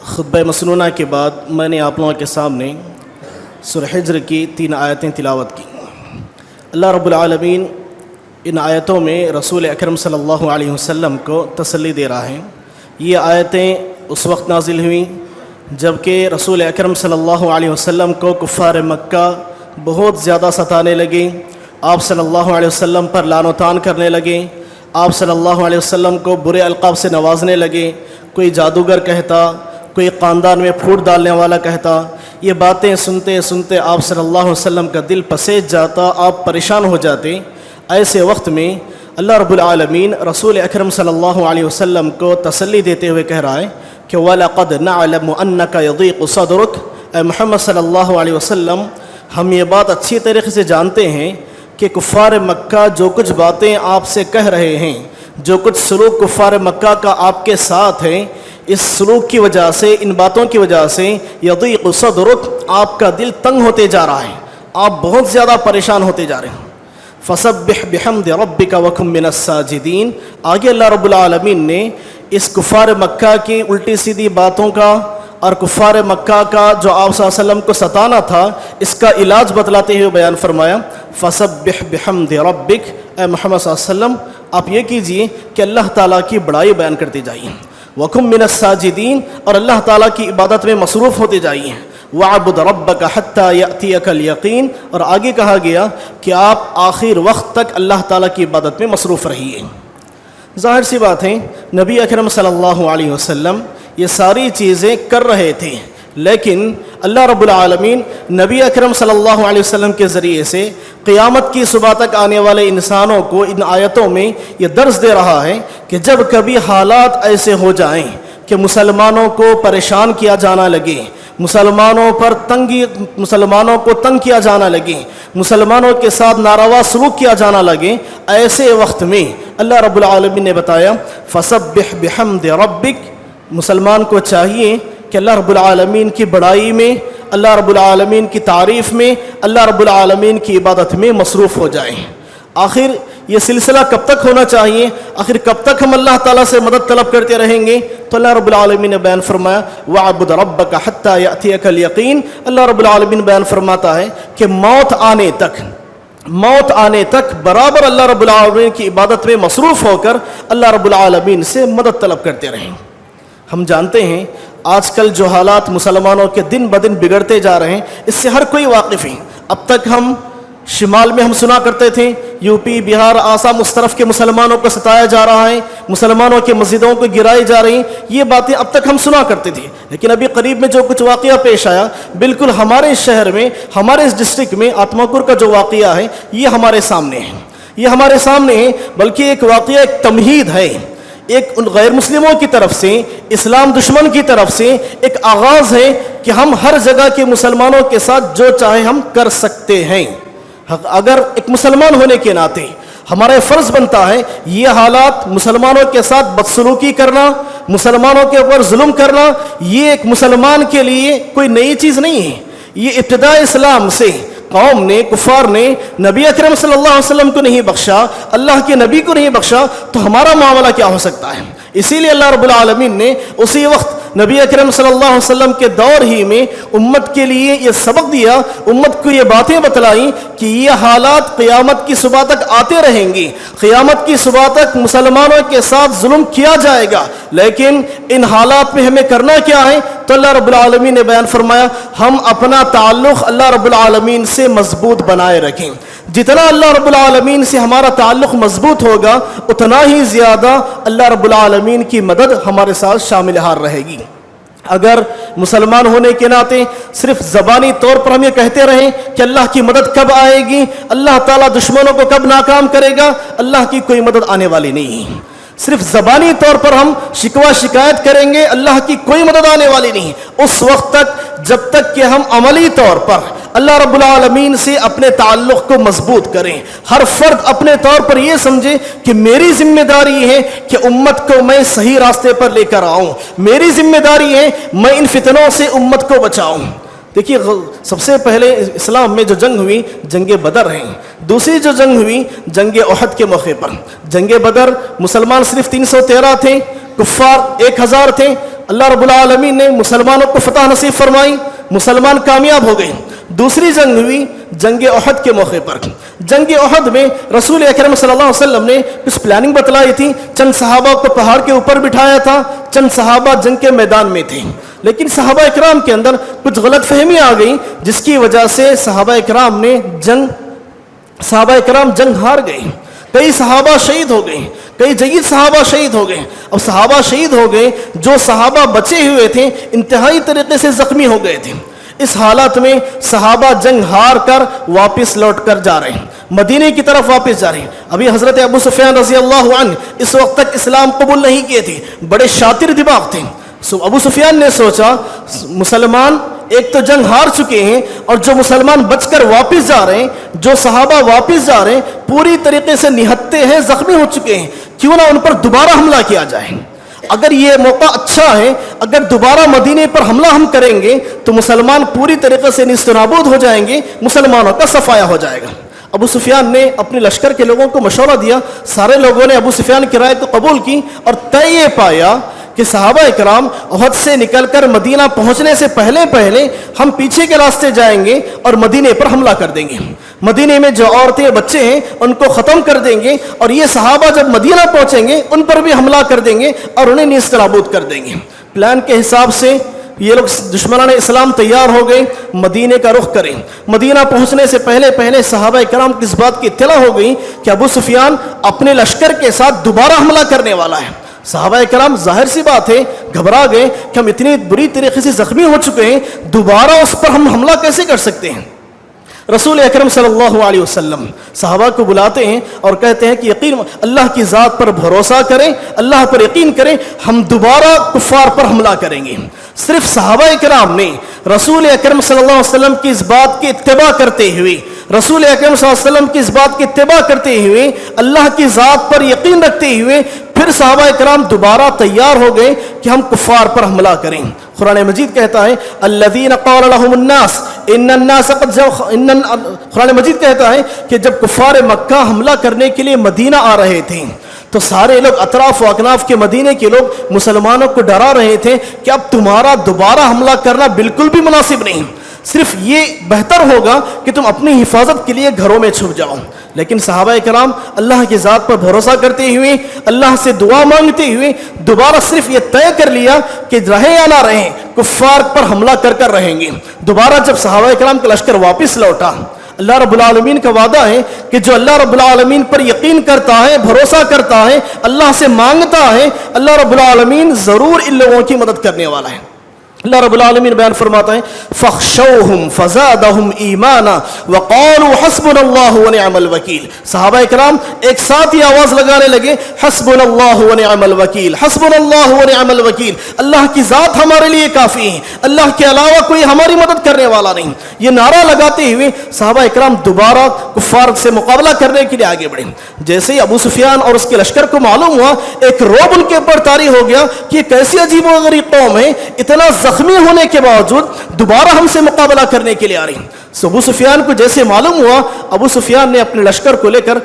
خطبہ مسنونہ کے بعد میں نے آپ لوگوں کے سامنے سورہ حجر کی 3 آیتیں تلاوت کی۔ اللہ رب العالمین ان آیتوں میں رسول اکرم صلی اللہ علیہ وسلم کو تسلی دے رہا ہے۔ یہ آیتیں اس وقت نازل ہوئیں جب کہ رسول اکرم صلی اللہ علیہ وسلم کو کفار مکہ بہت زیادہ ستانے لگے، آپ صلی اللہ علیہ وسلم پر لعن و طعن کرنے لگے، آپ صلی اللہ علیہ وسلم کو برے القاب سے نوازنے لگے، کوئی جادوگر کہتا، کوئی خاندان میں پھوٹ ڈالنے والا کہتا۔ یہ باتیں سنتے سنتے آپ صلی اللہ علیہ وسلم کا دل پسیج جاتا، آپ پریشان ہو جاتے۔ ایسے وقت میں اللہ رب العالمین رسول اکرم صلی اللہ علیہ وسلم کو تسلی دیتے ہوئے کہہ رہا ہے کہ وَلَقَدْ نَعْلَمُ أَنَّكَ يَضِيقُ صَدْرُكَ، اے محمد صلی اللہ علیہ وسلم ہم یہ بات اچھی طریقے سے جانتے ہیں کہ کفار مکہ جو کچھ باتیں آپ سے کہہ رہے ہیں، جو کچھ سلوک کفار مکہ کا آپ کے ساتھ ہے، اس سلوک کی وجہ سے، ان باتوں کی وجہ سے یضیق صدرک، آپ کا دل تنگ ہوتے جا رہا ہے، آپ بہت زیادہ پریشان ہوتے جا رہے ہیں۔ فسبح بحمد ربک وکن من الساجدین، آگے اللہ رب العالمین نے اس کفار مکہ کی الٹی سیدھی باتوں کا اور کفار مکہ کا جو آپ صلی اللہ علیہ وسلم کو ستانا تھا، اس کا علاج بتلاتے ہوئے بیان فرمایا فسبح بحمد ربک، اے محمد صلی اللہ علیہ وسلم آپ یہ کیجئے کہ اللہ تعالیٰ کی بڑائی بیان کرتے جائیے، وَكُن مِّنَ السَّاجِدِينَ، اور اللہ تعالیٰ کی عبادت میں مصروف ہوتے جائیے، وَعْبُدْ رَبَّكَ حَتَّى يَأْتِيَكَ الْيَقِينُ، اور آگے کہا گیا کہ آپ آخر وقت تک اللہ تعالیٰ کی عبادت میں مصروف رہیے۔ ظاہر سی بات ہے نبی اکرم صلی اللہ علیہ وسلم یہ ساری چیزیں کر رہے تھے، لیکن اللہ رب العالمین نبی اکرم صلی اللہ علیہ وسلم کے ذریعے سے قیامت کی صبح تک آنے والے انسانوں کو ان آیتوں میں یہ درس دے رہا ہے کہ جب کبھی حالات ایسے ہو جائیں کہ مسلمانوں کو پریشان کیا جانا لگے، مسلمانوں کو تنگ کیا جانا لگے، مسلمانوں کے ساتھ ناروا سلوک کیا جانا لگے، ایسے وقت میں اللہ رب العالمین نے بتایا فسبح بحمد ربک، مسلمان کو چاہیے کہ اللہ رب العالمین کی بڑائی میں، اللہ رب العالمین کی تعریف میں، اللہ رب العالمین کی عبادت میں مصروف ہو جائیں۔ آخر یہ سلسلہ کب تک ہونا چاہیے؟ آخر کب تک ہم اللہ تعالیٰ سے مدد طلب کرتے رہیں گے؟ تو اللہ رب العالمین نے بیان فرمایا وَعْبُدْ رَبَّكَ حَتَّى يَأْتِيَكَ الْيَقِينُ، اللہ رب العالمین بیان فرماتا ہے کہ موت آنے تک برابر اللہ رب العالمین کی عبادت میں مصروف ہو کر اللہ رب العالمین سے مدد طلب کرتے رہیں۔ ہم جانتے ہیں آج کل جو حالات مسلمانوں کے دن بدن بگڑتے جا رہے ہیں، اس سے ہر کوئی واقف ہے۔ اب تک ہم شمال میں ہم سنا کرتے تھے یو پی، بہار، آسام، اس طرف کے مسلمانوں کو ستایا جا رہا ہے، مسلمانوں کے مسجدوں کو گرائی جا رہی ہیں، یہ باتیں اب تک ہم سنا کرتے تھے، لیکن ابھی قریب میں جو کچھ واقعہ پیش آیا، بالکل ہمارے شہر میں، ہمارے اس ڈسٹرکٹ میں آتماکور کا جو واقعہ ہے یہ ہمارے سامنے ہے، بلکہ ایک واقعہ ایک تمہید ہے، ایک ان غیر مسلموں کی طرف سے، اسلام دشمن کی طرف سے ایک آغاز ہے کہ ہم ہر جگہ کے مسلمانوں کے ساتھ جو چاہے ہم کر سکتے ہیں۔ اگر ایک مسلمان ہونے کے ناطے ہمارا فرض بنتا ہے یہ حالات مسلمانوں کے ساتھ بدسلوکی کرنا، مسلمانوں کے اوپر ظلم کرنا، یہ ایک مسلمان کے لیے کوئی نئی چیز نہیں ہے، یہ ابتداء اسلام سے قوم نے، کفار نے نبی اکرم صلی اللہ علیہ وسلم کو نہیں بخشا، اللہ کے نبی کو نہیں بخشا، تو ہمارا معاملہ کیا ہو سکتا ہے؟ اسی لیے اللہ رب العالمین نے اسی وقت نبی اکرم صلی اللہ علیہ وسلم کے دور ہی میں امت کے لیے یہ سبق دیا، امت کو یہ باتیں بتلائیں کہ یہ حالات قیامت کی صبح تک آتے رہیں گے، قیامت کی صبح تک مسلمانوں کے ساتھ ظلم کیا جائے گا، لیکن ان حالات میں ہمیں کرنا کیا ہے؟ تو اللہ رب العالمین نے بیان فرمایا ہم اپنا تعلق اللہ رب العالمین سے مضبوط بنائے رکھیں۔ جتنا اللہ رب العالمین سے ہمارا تعلق مضبوط ہوگا اتنا ہی زیادہ اللہ رب العالمین کی مدد ہمارے ساتھ شامل حال رہے گی۔ اگر مسلمان ہونے کے ناطے صرف زبانی طور پر ہم یہ کہتے رہیں کہ اللہ کی مدد کب آئے گی، اللہ تعالیٰ دشمنوں کو کب ناکام کرے گا، اللہ کی کوئی مدد آنے والی نہیں ہے۔ صرف زبانی طور پر ہم شکوہ شکایت کریں گے، اللہ کی کوئی مدد آنے والی نہیں اس وقت تک جب تک کہ ہم عملی طور پر اللہ رب العالمین سے اپنے تعلق کو مضبوط کریں۔ ہر فرد اپنے طور پر یہ سمجھے کہ میری ذمہ داری ہے کہ امت کو میں صحیح راستے پر لے کر آؤں، میری ذمہ داری ہے میں ان فتنوں سے امت کو بچاؤں۔ دیکھیے سب سے پہلے اسلام میں جو جنگ ہوئی جنگ بدر ہیں، دوسری جو جنگ ہوئی جنگ احد کے موقع پر۔ جنگ بدر مسلمان صرف 313 تھے، کفار 1000 تھے۔ اللہ رب العالمین نے مسلمانوں کو فتح نصیب فرمائی، مسلمان کامیاب ہو گئے۔ دوسری جنگ ہوئی جنگ احد کے موقع پر۔ جنگ احد میں رسول اکرم صلی اللہ علیہ وسلم نے کچھ پلاننگ بتلائی تھی، چند صحابہ کو پہاڑ کے اوپر بٹھایا تھا، چند صحابہ جنگ کے میدان میں تھے، لیکن صحابہ اکرام کے اندر کچھ غلط فہمی آ گئی، جس کی وجہ سے صحابہ اکرام جنگ ہار گئے، کئی صحابہ شہید ہو گئے، کئی جید صحابہ شہید ہو گئے۔ اب صحابہ شہید ہو گئے، جو صحابہ بچے ہوئے تھے انتہائی طریقے سے زخمی ہو گئے تھے۔ اس حالت میں صحابہ جنگ ہار کر واپس لوٹ کر جا رہے ہیں، مدینے کی طرف واپس جا رہے ہیں۔ ابھی حضرت ابو سفیان رضی اللہ عنہ اس وقت تک اسلام قبول نہیں کیے تھے، بڑے شاطر دماغ تھے۔ ابو سفیان نے سوچا مسلمان ایک تو جنگ ہار چکے ہیں، اور جو مسلمان بچ کر واپس جا رہے ہیں، جو صحابہ واپس جا رہے ہیں پوری طریقے سے نہتے ہیں، زخمی ہو چکے ہیں، کیوں نہ ان پر دوبارہ حملہ کیا جائے۔ اگر یہ موقع اچھا ہے، اگر دوبارہ مدینے پر حملہ ہم کریں گے تو مسلمان پوری طریقے سے نیست و نابود ہو جائیں گے، مسلمانوں کا صفایا ہو جائے گا۔ ابو سفیان نے اپنے لشکر کے لوگوں کو مشورہ دیا، سارے لوگوں نے ابو سفیان کی رائے کو قبول کی، اور طے یہ پایا کہ صحابہ اکرام احد سے نکل کر مدینہ پہنچنے سے پہلے ہم پیچھے کے راستے جائیں گے اور مدینے پر حملہ کر دیں گے، مدینے میں جو عورتیں بچے ہیں ان کو ختم کر دیں گے، اور یہ صحابہ جب مدینہ پہنچیں گے ان پر بھی حملہ کر دیں گے اور انہیں نیست نابود کر دیں گے۔ پلان کے حساب سے یہ لوگ دشمنان اسلام تیار ہو گئے، مدینے کا رخ کریں۔ مدینہ پہنچنے سے پہلے صحابہ کرام کی اس بات کی اطلاع ہو گئی کہ ابو سفیان اپنے لشکر کے ساتھ دوبارہ حملہ کرنے والا ہے۔ صحابہ کرام ظاہر سی بات ہے گھبرا گئے کہ ہم اتنی بری طریقے سے زخمی ہو چکے ہیں، دوبارہ اس پر ہم حملہ کیسے کر سکتے ہیں۔ رسول اکرم صلی اللہ علیہ وسلم صحابہ کو بلاتے ہیں اور کہتے ہیں کہ یقین اللہ کی ذات پر بھروسہ کریں، اللہ پر یقین کریں، ہم دوبارہ کفار پر حملہ کریں گے۔ صرف صحابہ کرام نے رسول اکرم صلی اللہ علیہ وسلم کی اس بات کی اتباع کرتے ہوئے، رسول اکرم صلی اللہ علیہ وسلم کی اس بات کی اتباع کرتے ہوئے، اللہ کی ذات پر یقین رکھتے ہوئے پھر صحابہ کرام دوبارہ تیار ہو گئے کہ ہم کفار پر حملہ کریں۔ قرآن مجید کہتا ہے الذین قال لهم الناس ان الناس قد قرآن مجید کہتا ہے کہ جب کفار مکہ حملہ کرنے کے لیے مدینہ آ رہے تھے تو سارے لوگ اطراف و اکناف کے مدینے کے لوگ مسلمانوں کو ڈرا رہے تھے کہ اب تمہارا دوبارہ حملہ کرنا بالکل بھی مناسب نہیں، صرف یہ بہتر ہوگا کہ تم اپنی حفاظت کے لیے گھروں میں چھپ جاؤ۔ لیکن صحابہ کرام اللہ کی ذات پر بھروسہ کرتے ہوئے، اللہ سے دعا مانگتے ہوئے دوبارہ صرف یہ طے کر لیا کہ رہیں یا نہ رہیں کفار پر حملہ کر کر رہیں گے۔ دوبارہ جب صحابہ کرام کا لشکر واپس لوٹا، اللہ رب العالمین کا وعدہ ہے کہ جو اللہ رب العالمین پر یقین کرتا ہے، بھروسہ کرتا ہے، اللہ سے مانگتا ہے، اللہ رب العالمین ضرور ان لوگوں کی مدد کرنے والا ہے۔ اللہ رب العالمین بیان فرماتا ہے فَخْشَوْهُمْ فَزَادَهُمْ إِيمَانًا وَقَالُوا حَسْبُنَا اللَّهُ وَنِعْمَ الْوَكِيلُ۔ صحابہ اکرام ایک ساتھ ہی آواز لگانے لگے حسبنا اللہ ونعم الوکیل، حسبنا اللہ ونعم الوکیل، اللہ کی ذات ہمارے لیے کافی ہے، اللہ کے علاوہ کوئی ہماری مدد کرنے والا نہیں۔ یہ نعرہ لگاتے ہوئے صحابہ اکرام دوبارہ کفار سے مقابلہ کرنے کے لیے آگے بڑھے۔ جیسے ہی ابو سفیان اور اس کے لشکر کو معلوم ہوا، ایک رعب ان کے اوپر طاری ہو گیا کہ یہ کیسی عجیب و غریب قوم ہے، اتنا زخمی ہونے کے باوجود دوبارہ ہم سے مقابلہ کرنے کے لیے آ رہی ہیں۔ ابو سفیان کو جیسے معلوم ہوا، ابو سفیان نے اپنے لشکر کو لے کر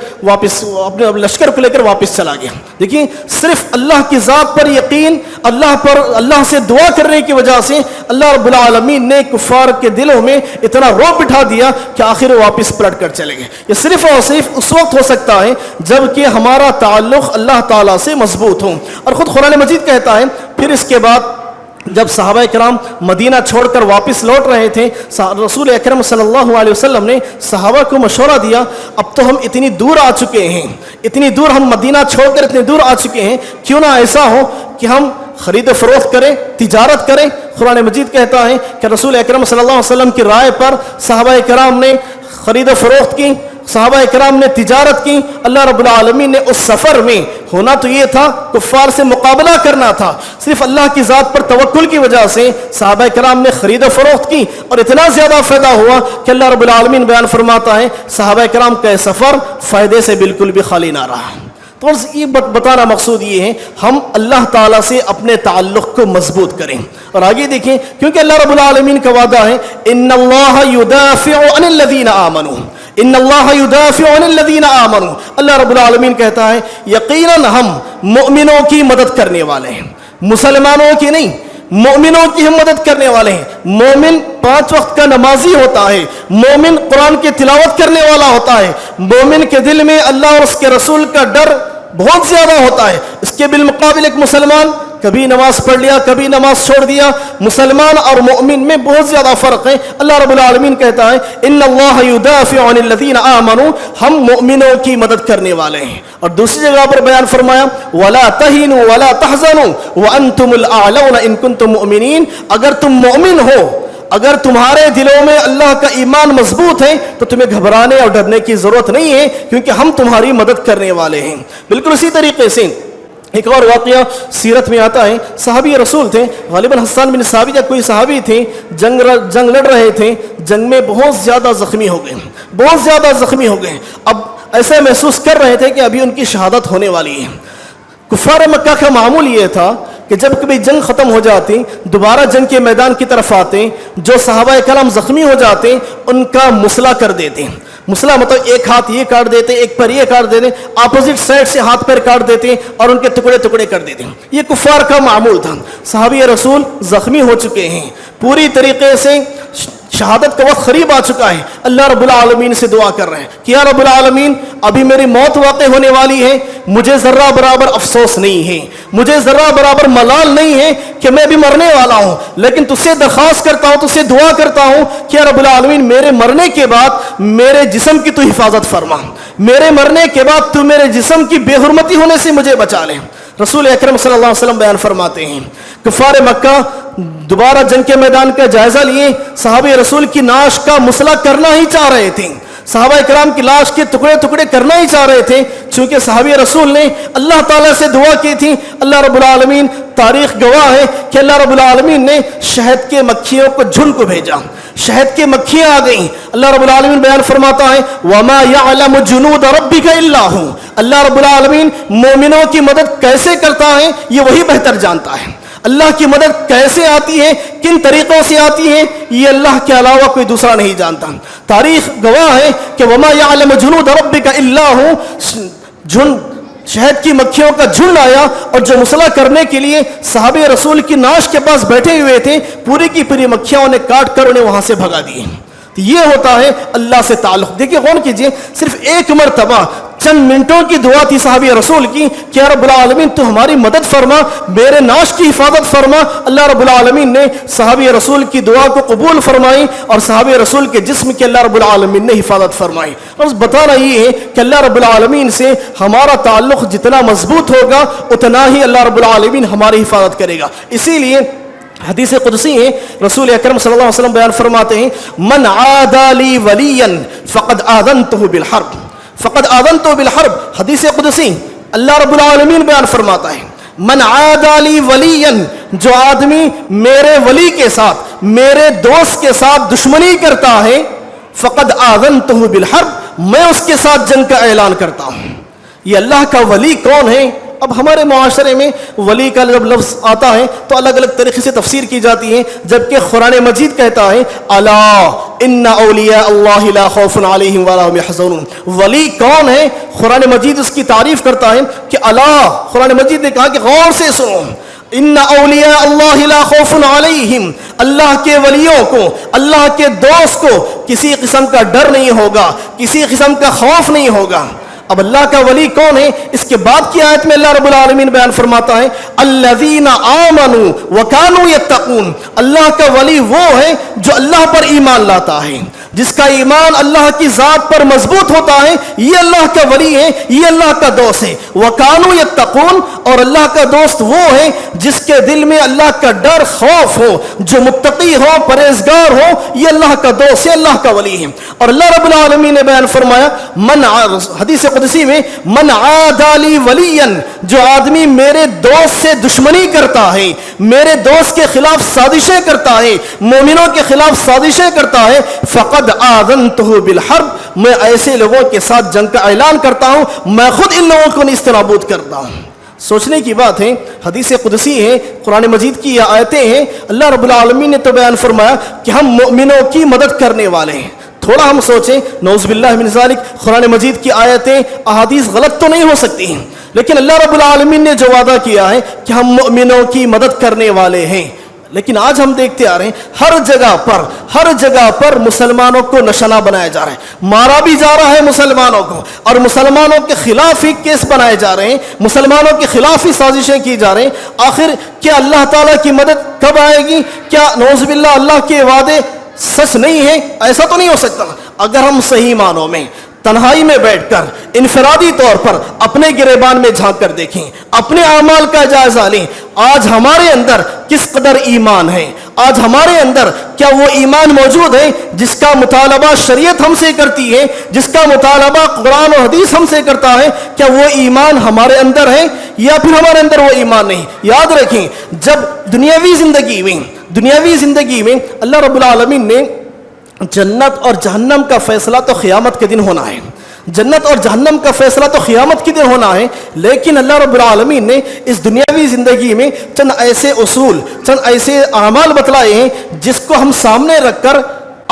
واپس چلا گیا۔ دیکھیں صرف اللہ کی ذات پر یقین، اللہ سے دعا کرنے کی وجہ سے اللہ رب العالمین نے کفار کے دلوں میں اتنا رعب بٹھا دیا کہ آخر وہ واپس پلٹ کر چلے گئے۔ یہ صرف اور صرف اس وقت ہو سکتا ہے جب کہ ہمارا تعلق اللہ تعالیٰ سے مضبوط ہو۔ اور خود قرآن مجید کہتا ہے پھر اس کے بعد جب صحابہ کرام مدینہ چھوڑ کر واپس لوٹ رہے تھے، رسول اکرم صلی اللہ علیہ وسلم نے صحابہ کو مشورہ دیا اب تو ہم اتنی دور آ چکے ہیں، اتنی دور ہم مدینہ چھوڑ کر اتنی دور آ چکے ہیں، کیوں نہ ایسا ہو کہ ہم خرید و فروخت کریں، تجارت کریں۔ قرآن مجید کہتا ہے کہ رسول اکرم صلی اللہ علیہ وسلم کی رائے پر صحابہ کرام نے خرید و فروخت کی، صحابہ کرام نے تجارت کی۔ اللہ رب العالمین نے اس سفر میں ہونا تو یہ تھا کفار سے مقابلہ کرنا تھا، صرف اللہ کی ذات پر توکل کی وجہ سے صحابہ کرام نے خرید و فروخت کی اور اتنا زیادہ فائدہ ہوا کہ اللہ رب العالمین بیان فرماتا ہے صحابہ کرام کا سفر فائدے سے بالکل بھی خالی نہ رہا۔ تو یہ بتانا مقصود یہ ہے ہم اللہ تعالیٰ سے اپنے تعلق کو مضبوط کریں. اور آگے دیکھیں کیونکہ اللہ رب العالمین کا وعدہ ہے ان اللہ یدافع عن الذین آمنوا، ان اللہ یدافع عن الذین آمنوا، اللہ رب العالمین کہتا ہے یقیناً ہم مؤمنوں کی مدد کرنے والے ہیں، مسلمانوں کی نہیں، مومنوں کی ہم مدد کرنے والے ہیں. مومن 5 وقت کا نمازی ہوتا ہے، مومن قرآن کی تلاوت کرنے والا ہوتا ہے، مومن کے دل میں اللہ اور اس کے رسول کا ڈر بہت زیادہ ہوتا ہے. اس کے بالمقابل ایک مسلمان کبھی نماز پڑھ لیا کبھی نماز چھوڑ دیا. مسلمان اور مومن میں بہت زیادہ فرق ہے. اللہ رب العالمین کہتا ہے ان اللہ یدافع عن الذین آمنوا، ہم مومنوں کی مدد کرنے والے ہیں. اور دوسری جگہ پر بیان فرمایا ولا تہنوا ولا تحزنوا وانتم الاعلون ان کنتم مؤمنین، اگر تم مومن ہو، اگر تمہارے دلوں میں اللہ کا ایمان مضبوط ہے تو تمہیں گھبرانے اور ڈرنے کی ضرورت نہیں ہے کیونکہ ہم تمہاری مدد کرنے والے ہیں. بالکل اسی طریقے سے ایک اور واقعہ سیرت میں آتا ہے. صحابی رسول تھے غالباً حسان بن ثابت یا کوئی صحابی تھے، جنگ لڑ رہے تھے، جنگ میں بہت زیادہ زخمی ہو گئے. اب ایسا محسوس کر رہے تھے کہ ابھی ان کی شہادت ہونے والی ہے. کفار مکہ کا معمول یہ تھا کہ جب کبھی جنگ ختم ہو جاتی دوبارہ جنگ کے میدان کی طرف آتے، جو صحابہ کرام زخمی ہو جاتے ان کا مسئلہ کر دیتے. مسئلہ مطلب ایک ہاتھ یہ کاٹ دیتے، ایک پیر یہ کاٹ دیتے، اپوزٹ سائڈ سے ہاتھ پیر کاٹ دیتے اور ان کے ٹکڑے ٹکڑے کر دیتے. یہ کفار کا معمول تھا. صحابی رسول زخمی ہو چکے ہیں، پوری طریقے سے شہادت کا وقت قریب آ چکا ہے. اللہ رب العالمین سے دعا کر رہے ہیں کہ یا رب العالمین ابھی میری موت واقع ہونے والی ہے، مجھے ذرہ برابر افسوس نہیں ہے، مجھے ذرہ برابر ملال نہیں ہے کہ میں بھی مرنے والا ہوں، لیکن تجھ سے درخواست کرتا ہوں، تجھ سے دعا کرتا ہوں کہ یا رب العالمین میرے مرنے کے بعد میرے جسم کی تو حفاظت فرما، میرے مرنے کے بعد تو میرے جسم کی بے حرمتی ہونے سے مجھے بچا لے. رسول اکرم صلی اللہ علیہ وسلم بیان فرماتے ہیں کفار مکہ دوبارہ جنگ کے میدان کا جائزہ لیے، صحابہ رسول کی نعش کا مسئلہ کرنا ہی چاہ رہے تھے، صحابہ کرام کی لاش کے ٹکڑے ٹکڑے کرنا ہی چاہ رہے تھے، چونکہ صحابہ رسول نے اللہ تعالیٰ سے دعا کی تھی. اللہ رب العالمین تاریخ گواہ ہے کہ اللہ رب العالمین نے شہد کے مکھیوں کو جھنڈ کو بھیجا، شہد کے مکھیاں آ گئیں. اللہ رب العالمین بیان فرماتا ہے وَمَا يَعْلَمُ جُنُودَ رَبِّكَ إِلَّا هُ، اللہ رب العالمین مومنوں کی مدد کیسے کرتا ہے یہ وہی بہتر جانتا ہے. اللہ کی مدد کیسے آتی ہے، کن طریقوں سے آتی ہے، یہ اللہ کے علاوہ کوئی دوسرا نہیں جانتا. تاریخ گواہ ہے کہ وَمَا يَعْلَمُ جُنُودَ رَبِّكَ إِلَّا هُ، شہد کی مکھیوں کا جھنڈ آیا اور جو مسئلہ کرنے کے لیے صحابہ رسول کی نعش کے پاس بیٹھے ہوئے تھے پوری کی پوری مکھیاں انہیں کاٹ کر انہیں وہاں سے بھگا دیے. یہ ہوتا ہے اللہ سے تعلق. دیکھیے غور کیجئے، صرف ایک مرتبہ چند منٹوں کی دعا تھی صحابہ رسول کی کہ یا رب العالمین تو ہماری مدد فرما، میرے نعش کی حفاظت فرما. اللہ رب العالمین نے صحابہ رسول کی دعا کو قبول فرمائی اور صحابہ رسول کے جسم کی اللہ رب العالمین نے حفاظت فرمائی. اور بتانا یہ ہے کہ اللہ رب العالمین سے ہمارا تعلق جتنا مضبوط ہوگا اتنا ہی اللہ رب العالمین ہماری حفاظت کرے گا. اسی لیے حدیث قدسی ہے، رسول اکرم صلی اللہ علیہ وسلم بیان فرماتے ہیں من عادى لي وليا فقد آذنته بالحرب، فقد آذنته بالحرب. حدیث قدسی اللہ رب العالمین بیان فرماتا ہے من عادى لي وليا، جو آدمی میرے ولی کے ساتھ میرے دوست کے ساتھ دشمنی کرتا ہے فقد آذنته بالحرب، میں اس کے ساتھ جنگ کا اعلان کرتا ہوں. یہ اللہ کا ولی کون ہے؟ اب ہمارے معاشرے میں ولی کا جب لفظ آتا ہے تو الگ الگ طریقے سے تفسیر کی جاتی ہے، جبکہ قرآن مجید کہتا ہے الا ان اولیاء اللہ لا خوف علیہم ولا هم يحزنون. ولی کون ہے؟ قرآن مجید اس کی تعریف کرتا ہے کہ اللہ، قرآن مجید نے کہا کہ غور سے سنو، ان اولیاء اللہ لا خوف علیہم، اللہ کے ولیوں کو، اللہ کے دوست کو کسی قسم کا ڈر نہیں ہوگا، کسی قسم کا خوف نہیں ہوگا. اب اللہ کا ولی کون ہے؟ اس کے بعد کی آیت میں اللہ رب العالمین بیان فرماتا ہے الذین آمنوا وکانوا یتقون. اللہ کا ولی وہ ہے جو اللہ پر ایمان لاتا ہے، جس کا ایمان اللہ کی ذات پر مضبوط ہوتا ہے، یہ اللہ کا ولی ہے، یہ اللہ کا دوست ہے. وکانوا یتقون، اور اللہ کا دوست وہ ہے جس کے دل میں اللہ کا ڈر خوف ہو، جو متقی ہو، پرہیزگار ہو، یہ اللہ کا دوست ہے، اللہ کا ولی ہے. اور اللہ رب العالمین نے بیان فرمایا حدیث قدسی میں من عادى لي وليا، جو آدمی میرے دوست سے دشمنی کرتا ہے، میرے دوست کے خلاف سازشیں کرتا ہے، مومنوں کے خلاف سازشیں کرتا ہے فقد قد آذنتہ بالحرب، میں ایسے لوگوں کے ساتھ جنگ کا اعلان کرتا ہوں، میں خود ان لوگوں کو نیست نابود کرتا ہوں۔ سوچنے کی بات ہے، حدیث قدسی ہے، قرآن مجید کی یہ آیتیں ہیں، اللہ رب العالمین نے تو بیان فرمایا کہ ہم مؤمنوں کی مدد کرنے والے ہیں۔ تھوڑا ہم سوچیں، نعوذ باللہ من ذالک، قرآن مجید کی آیتیں احادیث غلط تو نہیں ہو سکتی ہیں، لیکن اللہ رب العالمین نے جو وعدہ کیا ہے کہ ہم مؤمنوں کی مدد کرنے والے ہیں، لیکن آج ہم دیکھتے آ رہے ہیں ہر جگہ پر مسلمانوں کو نشانہ بنایا جا رہا ہے، مارا بھی جا رہا ہے مسلمانوں کو، اور مسلمانوں کے خلاف ہی کیس بنائے جا رہے ہیں، مسلمانوں کے خلاف ہی سازشیں کی جا رہے ہیں۔ آخر کیا اللہ تعالیٰ کی مدد کب آئے گی؟ کیا نعوذ باللہ اللہ کے وعدے سچ نہیں ہیں؟ ایسا تو نہیں ہو سکتا۔ اگر ہم صحیح معنوں میں تنہائی میں بیٹھ کر انفرادی طور پر اپنے گریبان میں جھانک کر دیکھیں، اپنے اعمال کا جائزہ لیں، آج ہمارے اندر کس قدر ایمان ہے، آج ہمارے اندر کیا وہ ایمان موجود ہے جس کا مطالبہ شریعت ہم سے کرتی ہے، جس کا مطالبہ قرآن و حدیث ہم سے کرتا ہے؟ کیا وہ ایمان ہمارے اندر ہے یا پھر ہمارے اندر وہ ایمان نہیں؟ یاد رکھیں، جب دنیاوی زندگی میں اللہ رب العالمین نے جنت اور جہنم کا فیصلہ تو قیامت کے دن ہونا ہے، جنت اور جہنم کا فیصلہ تو قیامت کے دن ہونا ہے، لیکن اللہ رب العالمین نے اس دنیاوی زندگی میں چند ایسے اصول، چند ایسے اعمال بتلائے ہیں جس کو ہم سامنے رکھ کر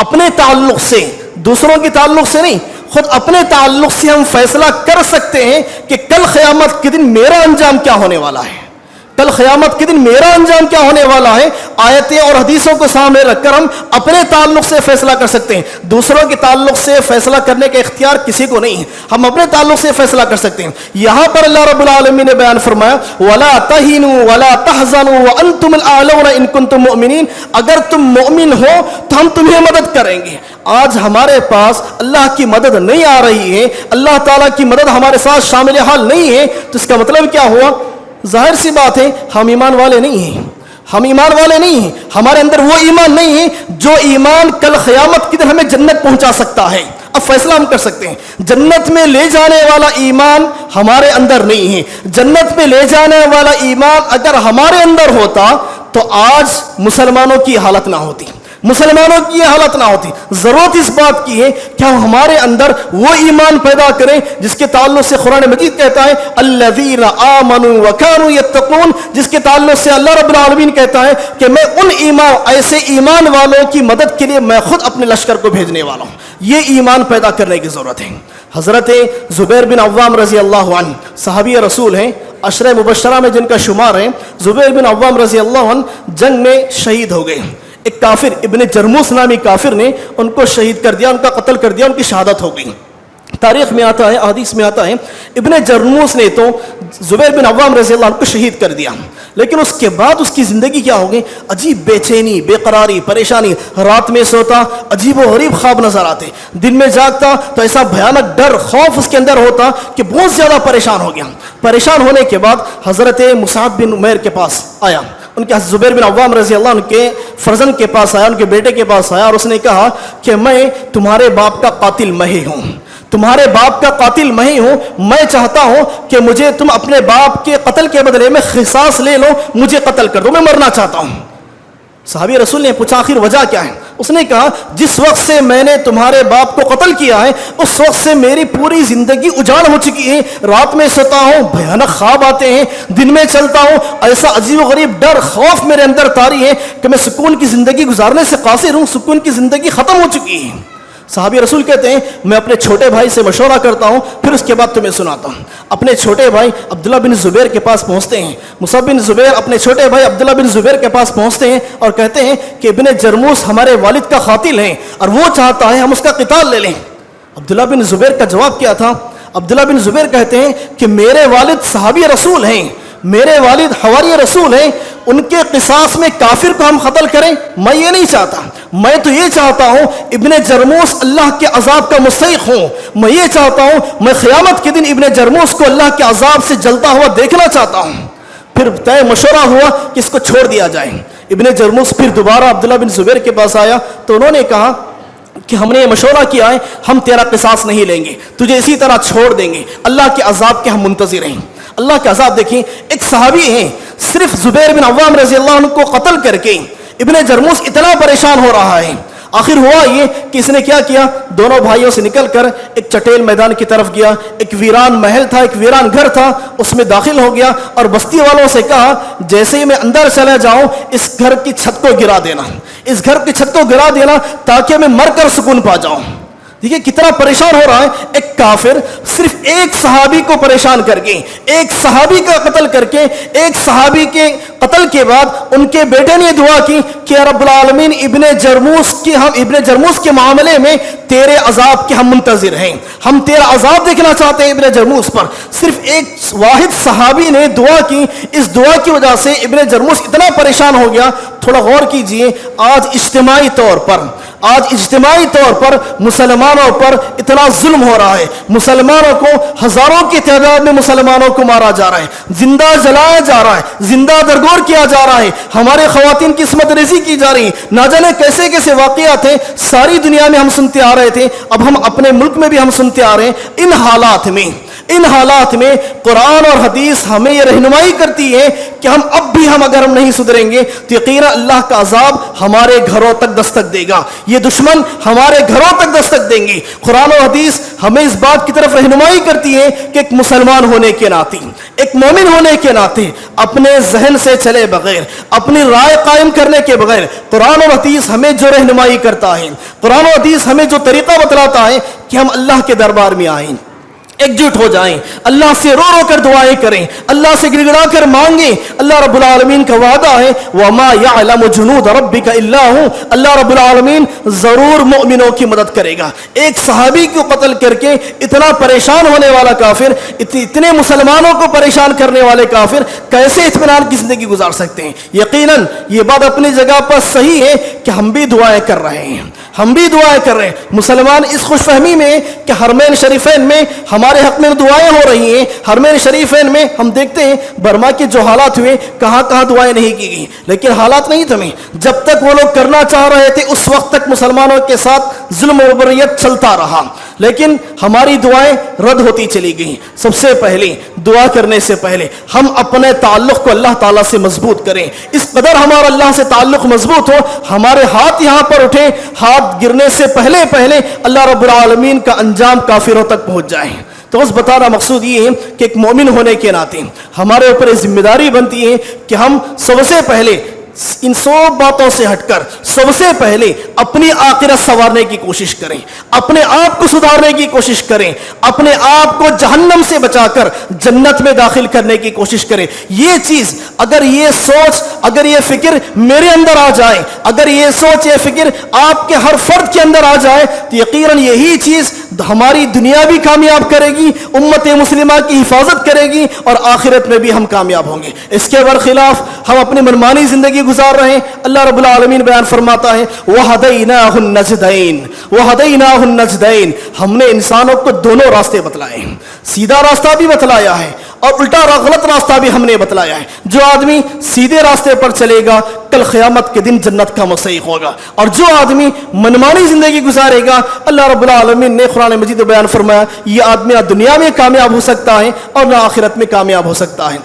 اپنے تعلق سے، دوسروں کے تعلق سے نہیں، خود اپنے تعلق سے ہم فیصلہ کر سکتے ہیں کہ کل قیامت کے دن میرا انجام کیا ہونے والا ہے، کل قیامت کے دن میرا انجام کیا ہونے والا ہے۔ آیتیں اور حدیثوں کو سامنے رکھ کر ہم اپنے تعلق سے فیصلہ کر سکتے ہیں، دوسروں کے تعلق سے فیصلہ کرنے کا اختیار کسی کو نہیں ہے، ہم اپنے تعلق سے فیصلہ کر سکتے ہیں۔ یہاں پر اللہ رب العالمین نے بیان فرمایا وَلَا تَهِنُوا وَلَا تَحْزَنُوا وَأَنْتُمُ الْأَعْلَوْنَ إِن كُنتُم مُؤْمِنِينَ، اگر تم مؤمن ہو تو ہم تمہیں مدد کریں گے۔ آج ہمارے پاس اللہ کی مدد نہیں آ رہی ہے، اللہ تعالیٰ کی مدد ہمارے ساتھ شامل حال نہیں ہے، تو اس کا مطلب کیا ہوا؟ ظاہر سی بات ہے ہم ایمان والے نہیں ہیں، ہمارے اندر وہ ایمان نہیں ہے جو ایمان کل قیامت کی دن ہمیں جنت پہنچا سکتا ہے۔ اب فیصلہ ہم کر سکتے ہیں، جنت میں لے جانے والا ایمان ہمارے اندر نہیں ہے، جنت میں لے جانے والا ایمان اگر ہمارے اندر ہوتا تو آج مسلمانوں کی حالت نہ ہوتی، مسلمانوں کی یہ حالت نہ ہوتی۔ ضرورت اس بات کی ہے کہ ہم ہمارے اندر وہ ایمان پیدا کریں جس کے تعلق سے قرآن مجید کہتا ہے الذین آمنوا وکانوا یتقون، جس کے تعلق سے اللہ رب العالمین کہتا ہے کہ میں ایسے ایمان والوں کی مدد کے لیے میں خود اپنے لشکر کو بھیجنے والا ہوں۔ یہ ایمان پیدا کرنے کی ضرورت ہے۔ حضرت زبیر بن عوام رضی اللہ عنہ صحابی رسول ہیں، عشرہ مبشرہ میں جن کا شمار ہے۔ زبیر بن عوام رضی اللہ عنہ جنگ میں شہید ہو گئے، ایک کافر ابن جرموس نامی کافر نے ان کو شہید کر دیا، ان کا قتل کر دیا، ان کی شہادت ہو گئی۔ تاریخ میں آتا ہے، حدیث میں آتا ہے، ابن جرموس نے تو زبیر بن عوام رضی اللہ عنہ کو شہید کر دیا، لیکن اس کے بعد اس کی زندگی کیا ہو گئی؟ عجیب بے چینی، بے قراری، پریشانی، رات میں سوتا عجیب و غریب خواب نظر آتے، دن میں جاگتا تو ایسا بھیانک ڈر، خوف اس کے اندر ہوتا کہ بہت زیادہ پریشان ہو گیا۔ پریشان ہونے کے بعد حضرت مصعب بن عمیر کے پاس آیا، ان کے زبیر بن عوام رضی اللہ عنہ کے فرزند کے پاس آیا، ان کے بیٹے کے پاس آیا، اور اس نے کہا کہ میں تمہارے باپ کا قاتل میں ہی ہوں، تمہارے باپ کا قاتل میں ہی ہوں، میں چاہتا ہوں کہ مجھے تم اپنے باپ کے قتل کے بدلے میں قصاص لے لو، مجھے قتل کر دو، میں مرنا چاہتا ہوں۔ صحابی رسول نے پوچھا آخر وجہ کیا ہے؟ اس نے کہا جس وقت سے میں نے تمہارے باپ کو قتل کیا ہے اس وقت سے میری پوری زندگی اجاڑ ہو چکی ہے، رات میں سوتا ہوں بھیانک خواب آتے ہیں، دن میں چلتا ہوں ایسا عجیب و غریب ڈر، خوف میرے اندر طاری ہے کہ میں سکون کی زندگی گزارنے سے قاصر ہوں، سکون کی زندگی ختم ہو چکی ہے۔ صحابی رسول کہتے ہیں میں اپنے چھوٹے بھائی سے مشورہ کرتا ہوں، پھر اس کے بعد تمہیں سناتا ہوں۔ اپنے چھوٹے بھائی عبداللہ بن زبیر کے پاس پہنچتے ہیں، مصعب بن زبیر اپنے چھوٹے بھائی عبداللہ بن زبیر کے پاس پہنچتے ہیں اور کہتے ہیں کہ ابن جرموس ہمارے والد کا قاتل ہے اور وہ چاہتا ہے ہم اس کا قتال لے لیں۔ عبداللہ بن زبیر کا جواب کیا تھا؟ عبداللہ بن زبیر کہتے ہیں کہ میرے والد صحابی رسول ہیں، میرے والد حواری رسول ہیں، ان کے قصاص میں کافر کو ہم قتل کریں؟ میں یہ نہیں چاہتا، میں تو یہ چاہتا ہوں ابن جرموس اللہ کے عذاب کا مستحق ہوں، میں یہ چاہتا ہوں میں قیامت کے دن ابن جرموس کو اللہ کے عذاب سے جلتا ہوا دیکھنا چاہتا ہوں۔ پھر طے مشورہ ہوا کہ اس کو چھوڑ دیا جائے۔ ابن جرموس پھر دوبارہ عبداللہ بن زبیر کے پاس آیا تو انہوں نے کہا کہ ہم نے یہ مشورہ کیا ہے، ہم تیرا قصاص نہیں لیں گے، تجھے اسی طرح چھوڑ دیں گے، اللہ کے عذاب کے ہم منتظر ہیں۔ اللہ کے عذاب دیکھیں، ایک صحابی ہیں صرف زبیر بن عوام رضی اللہ عنہ کو قتل کر کے ابن جرموس اتنا پریشان ہو رہا ہے، آخر ہوا یہ کہ اس نے کیا کیا، دونوں بھائیوں سے نکل کر ایک چٹیل میدان کی طرف گیا، ایک ویران محل تھا، ایک ویران گھر تھا، اس میں داخل ہو گیا اور بستی والوں سے کہا جیسے ہی میں اندر چلا جاؤں اس گھر کی چھت کو گرا دینا، اس گھر کی چھت کو گرا دینا تاکہ میں مر کر سکون پا جاؤں۔ دیکھیے کتنا پریشان ہو رہا ہے ایک کافر، صرف ایک صحابی کو پریشان کر کے، ایک صحابی کا قتل کر کے، ایک صحابی کے قتل کے بعد ان کے بیٹے نے دعا کی کہ رب العالمین ابن جرموس کے معاملے میں تیرے عذاب کے ہم منتظر ہیں، ہم تیرا عذاب دیکھنا چاہتے ہیں ابن جرموس پر۔ صرف ایک واحد صحابی نے دعا کی، اس دعا کی وجہ سے ابن جرموس اتنا پریشان ہو گیا۔ تھوڑا غور کیجئے، آج اجتماعی طور پر مسلمانوں پر اتنا ظلم ہو رہا ہے، مسلمانوں کو ہزاروں کی تعداد میں مسلمانوں کو مارا جا رہا ہے، زندہ جلایا جا رہا ہے، زندہ درگور کیا جا رہا ہے، ہمارے خواتین کی عصمت ریزی کی جا رہی ہے، نہ جانے کیسے کیسے واقعات ہیں، ساری دنیا میں ہم سنتے آ رہے تھے، اب ہم اپنے ملک میں بھی ہم سنتے آ رہے ہیں۔ ان حالات میں قرآن اور حدیث ہمیں یہ رہنمائی کرتی ہے کہ اگر ہم نہیں سدھریں گے تو یقینا اللہ کا عذاب ہمارے گھروں تک دستک دے گا، یہ دشمن ہمارے گھروں تک دستک دیں گے۔ قرآن اور حدیث ہمیں اس بات کی طرف رہنمائی کرتی ہے کہ ایک مسلمان ہونے کے ناطے، ایک مومن ہونے کے ناطے اپنے ذہن سے چلے بغیر، اپنی رائے قائم کرنے کے بغیر قرآن اور حدیث ہمیں جو رہنمائی کرتا ہے، قرآن اور حدیث ہمیں جو طریقہ بتلاتا ہے کہ ہم اللہ کے دربار میں آئیں، ایک جٹ ہو جائیں، اللہ سے رو رو کر دعائیں کریں، اللہ سے گڑگڑا کر مانگیں۔ اللہ رب العالمین کا وعدہ ہے وَمَا يَعْلَمُ جُنُودَ رَبِّكَ إِلَّا هُ، اللہ رب العالمین ضرور مؤمنوں کی مدد کرے گا۔ ایک صحابی کو قتل کر کے اتنا پریشان ہونے والا کافر، اتنے مسلمانوں کو پریشان کرنے والے کافر کیسے اطمینان کی زندگی گزار سکتے ہیں؟ یقیناً یہ بات اپنی جگہ پر صحیح ہے کہ ہم بھی دعائیں کر رہے ہیں، مسلمان اس خوش فہمی میں کہ حرمین شریفین میں ہمارے حق میں دعائیں ہو رہی ہیں، حرمین شریفین میں ہم دیکھتے ہیں برما کے جو حالات ہوئے کہاں دعائیں نہیں کی گئی، لیکن حالات نہیں تھمے، جب تک وہ لوگ کرنا چاہ رہے تھے اس وقت تک مسلمانوں کے ساتھ ظلم و بربریت چلتا رہا، لیکن ہماری دعائیں رد ہوتی چلی گئیں۔ سب سے پہلے دعا کرنے سے پہلے ہم اپنے تعلق کو اللہ تعالیٰ سے مضبوط کریں، اس قدر ہمارا اللہ سے تعلق مضبوط ہو ہمارے ہاتھ یہاں پر اٹھے، ہاتھ گرنے سے پہلے اللہ رب العالمین کا انجام کافروں تک پہنچ جائے۔ تو بس بتانا مقصود یہ ہے کہ ایک مومن ہونے کے ناطے ہمارے اوپر یہ ذمہ داری بنتی ہے کہ ہم سب سے پہلے ان سب باتوں سے ہٹ کر سب سے پہلے اپنی آخرت سنوارنے کی کوشش کریں، اپنے آپ کو سدھارنے کی کوشش کریں، اپنے آپ کو جہنم سے بچا کر جنت میں داخل کرنے کی کوشش کریں۔ یہ چیز اگر یہ سوچ، اگر یہ فکر میرے اندر آ جائے، اگر یہ سوچ، یہ فکر آپ کے ہر فرد کے اندر آ جائے تو یقیناً یہی چیز ہماری دنیا بھی کامیاب کرے گی، امت مسلمہ کی حفاظت کرے گی اور آخرت میں بھی ہم کامیاب ہوں گے۔ اس کے برخلاف ہم اپنی منمانی زندگی گزار رہے ہیں۔ اللہ رب العالمین بیان فرماتا ہے وَهَدَيْنَاهُ النَّجْدَيْنِ، ہم نے انسانوں کو دونوں راستے بتلائے ہیں، سیدھا راستہ بھی بتلایا ہے اور الٹا غلط راستہ بھی ہم نے بتلایا ہے۔ جو آدمی سیدھے راستے پر چلے گا کل قیامت کے دن جنت کا مستحق ہوگا، اور جو آدمی منمانی زندگی گزارے گا اللہ رب العالمین نے قرآن مجید میں بیان فرمایا یہ آدمی نہ دنیا میں کامیاب ہو سکتا ہے اور نہ آخرت میں کامیاب ہو سکتا ہے۔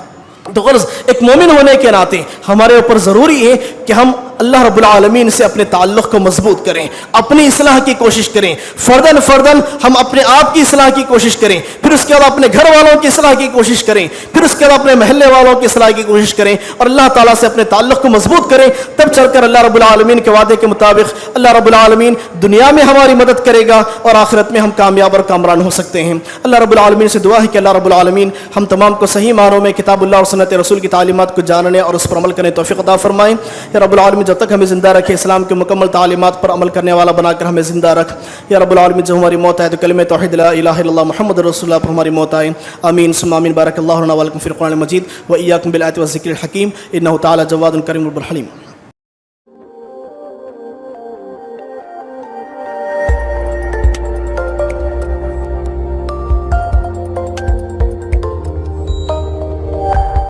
تو غرض ایک مومن ہونے کے ناطے ہمارے اوپر ضروری ہے کہ ہم اللہ رب العالمین سے اپنے تعلق کو مضبوط کریں، اپنی اصلاح کی کوشش کریں، فرداً ہم اپنے آپ کی اصلاح کی کوشش کریں، پھر اس کے بعد اپنے گھر والوں کی اصلاح کی کوشش کریں، پھر اس کے بعد اپنے محلے والوں کی اصلاح کی کوشش کریں اور اللہ تعالیٰ سے اپنے تعلق کو مضبوط کریں۔ تب چل کر اللہ رب العالمین کے وعدے کے مطابق اللہ رب العالمین دنیا میں ہماری مدد کرے گا اور آخرت میں ہم کامیاب اور کامران ہو سکتے ہیں۔ اللہ رب العالمین سے دعا ہے کہ اللہ رب العالمین ہم تمام کو صحیح معنوں میں کتاب اللہ اور سنت رسول کی تعلیمات کو جاننے اور اس پر عمل کرنے توفیق عطا فرمائیں۔ یا رب العالمین جب تک ہمیں زندہ رکھے اسلام کے مکمل تعلیمات پر عمل کرنے والا بنا کر ہمیں زندہ رکھ۔ یا رب العالمین جب ہماری موت آئے تو کلمہ توحید لا الہ الا اللہ محمد رسول اللہ پر ہماری موت آئے، آمین ثم آمین۔ بارک اللہ لنا ولکم فی القرآن المجید و ایاکم بالآیات والذکر الحکیم انہ تعالی جواد کریم رب الحلیم۔